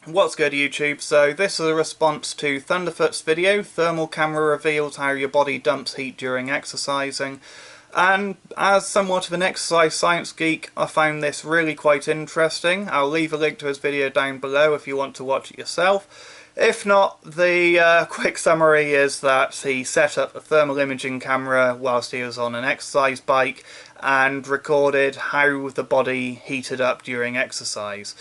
What's good, YouTube? So this is a response to Thunderfoot's video, Thermal Camera Reveals How Your Body Dumps Heat During Exercising. And as somewhat of an exercise science geek, I found this really quite interesting. I'll leave a link to his video down below if you want to watch it yourself. If not, the quick summary is that he set up a thermal imaging camera whilst he was on an exercise bike and recorded how the body heated up during exercise.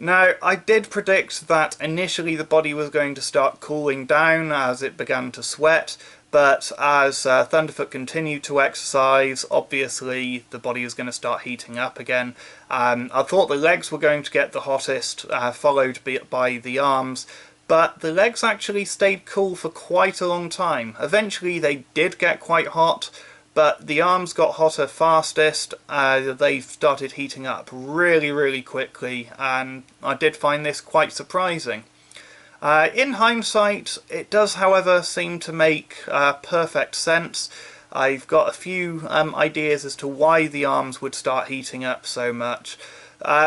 Now, I did predict that initially the body was going to start cooling down as it began to sweat, but as Thunderfoot continued to exercise, obviously the body was going to start heating up again. I thought the legs were going to get the hottest, followed by the arms, but the legs actually stayed cool for quite a long time. Eventually they did get quite hot, but the arms got hotter fastest. They started heating up really quickly, and I did find this quite surprising. In hindsight, it does however seem to make perfect sense. I've got a few ideas as to why the arms would start heating up so much.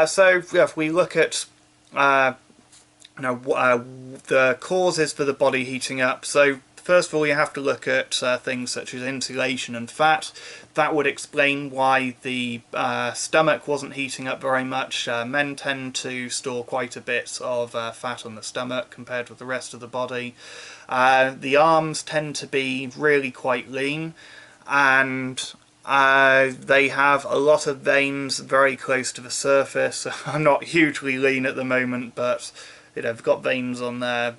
So if we look at the causes for the body heating up, so first of all, you have to look at things such as insulation and fat. That would explain why the stomach wasn't heating up very much. Men tend to store quite a bit of fat on the stomach compared with the rest of the body. The arms tend to be really quite lean, and they have a lot of veins very close to the surface. I'm not hugely lean at the moment, but they've got veins on there,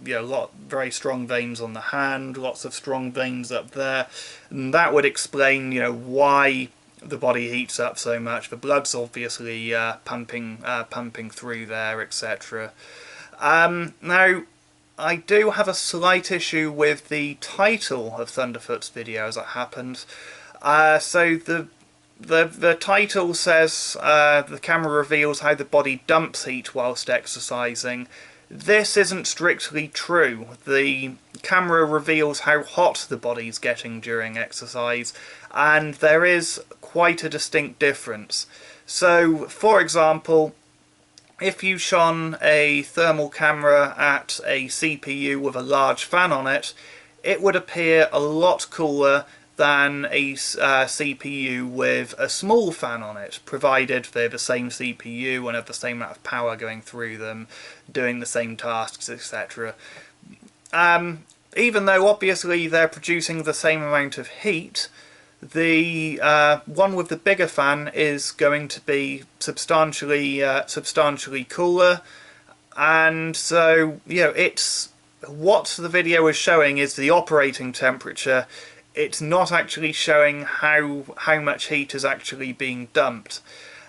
very strong veins on the hand, lots of strong veins up there, and that would explain, why the body heats up so much. The blood's obviously pumping through there, etc. Now, I do have a slight issue with the title of Thunderfoot's video, as it happens. So the title says the camera reveals how the body dumps heat whilst exercising. This isn't strictly true. The camera reveals how hot the body's getting during exercise, and there is quite a distinct difference. So, for example, if you shone a thermal camera at a CPU with a large fan on it, it would appear a lot cooler than a CPU with a small fan on it, provided they're the same CPU and have the same amount of power going through them, doing the same tasks, etc. Even though obviously they're producing the same amount of heat, the one with the bigger fan is going to be substantially cooler, and so it's what the video is showing is the operating temperature. It's not actually showing how much heat is actually being dumped.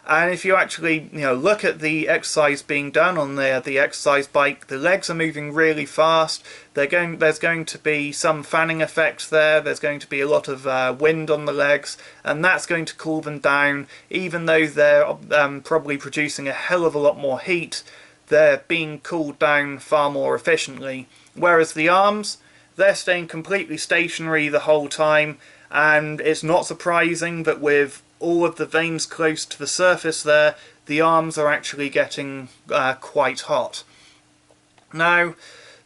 And if you actually look at the exercise being done on the exercise bike, the legs are moving really fast. There's going to be some fanning effect there. There's going to be a lot of wind on the legs, and that's going to cool them down. Even though they're probably producing a hell of a lot more heat, they're being cooled down far more efficiently. Whereas the arms, they're staying completely stationary the whole time, and it's not surprising that with all of the veins close to the surface there, the arms are actually getting quite hot. Now,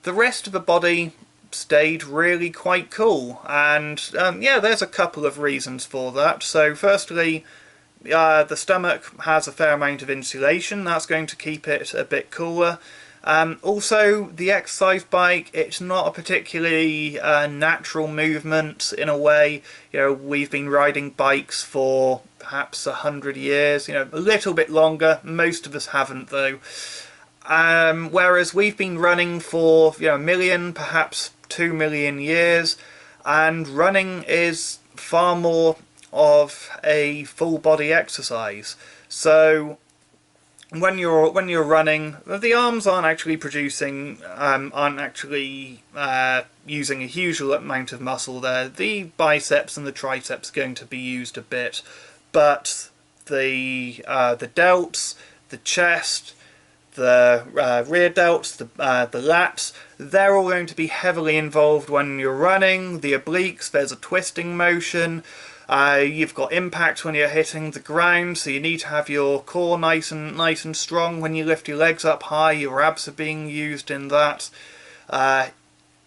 the rest of the body stayed really quite cool, and there's a couple of reasons for that. So firstly, the stomach has a fair amount of insulation. That's going to keep it a bit cooler. Also, the exercise bike, it's not a particularly natural movement in a way. We've been riding bikes for perhaps 100 years, a little bit longer. Most of us haven't, though. Whereas we've been running for a million, perhaps 2 million years, and running is far more of a full body exercise. So when you're running, the arms aren't actually using a huge amount of muscle there. The biceps and the triceps are going to be used a bit, but the delts, the chest, the rear delts, the lats, they're all going to be heavily involved when you're running. The obliques, there's a twisting motion. You've got impact when you're hitting the ground, so you need to have your core nice and strong when you lift your legs up high. Your abs are being used in that.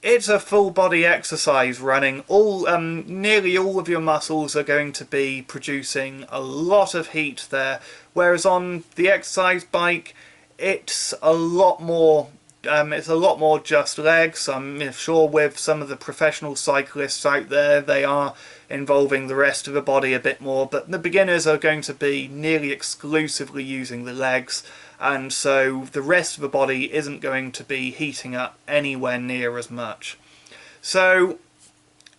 It's a full body exercise running. Nearly all of your muscles are going to be producing a lot of heat there, whereas on the exercise bike it's a lot more just legs. I'm sure with some of the professional cyclists out there they are involving the rest of the body a bit more, but the beginners are going to be nearly exclusively using the legs, and so the rest of the body isn't going to be heating up anywhere near as much. So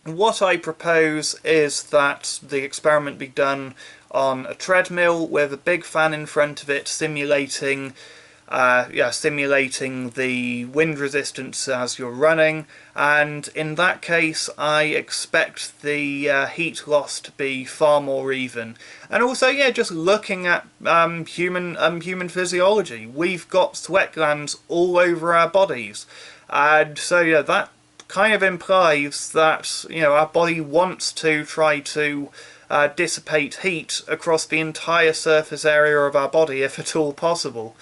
what I propose is that the experiment be done on a treadmill with a big fan in front of it, simulating the wind resistance as you're running, and in that case I expect the heat loss to be far more even. And also, yeah, just looking at human physiology, we've got sweat glands all over our bodies, and so yeah, that kind of implies that, you know, our body wants to try to dissipate heat across the entire surface area of our body if at all possible.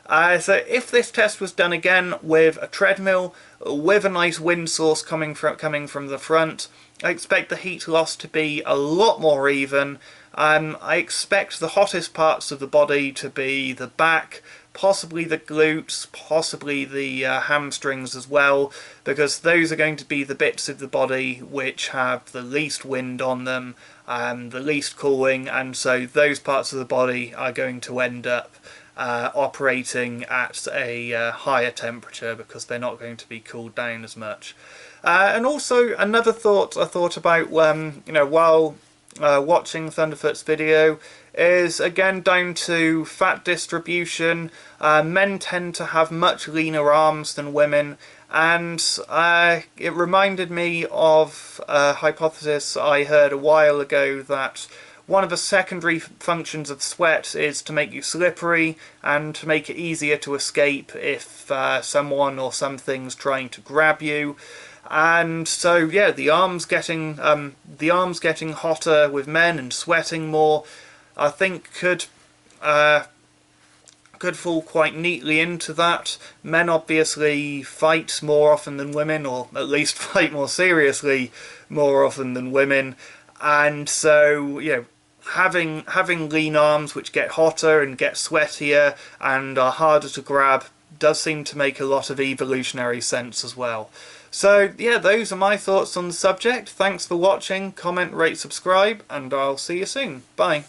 So if this test was done again with a treadmill, with a nice wind source coming from the front, I expect the heat loss to be a lot more even. I expect the hottest parts of the body to be the back, possibly the glutes, possibly the hamstrings as well, because those are going to be the bits of the body which have the least wind on them, the least cooling, and so those parts of the body are going to end up operating at a higher temperature because they're not going to be cooled down as much. And also another thought I thought about while watching Thunderfoot's video is again down to fat distribution. Men tend to have much leaner arms than women, and it reminded me of a hypothesis I heard a while ago that one of the secondary functions of sweat is to make you slippery and to make it easier to escape if someone or something's trying to grab you. And so yeah, the arms getting hotter with men and sweating more, I think could fall quite neatly into that. Men obviously fight more often than women, or at least fight more seriously more often than women, and so, you know, having lean arms which get hotter and get sweatier and are harder to grab does seem to make a lot of evolutionary sense as well. So yeah, those are my thoughts on the subject. Thanks for watching, comment, rate, subscribe, and I'll see you soon. Bye.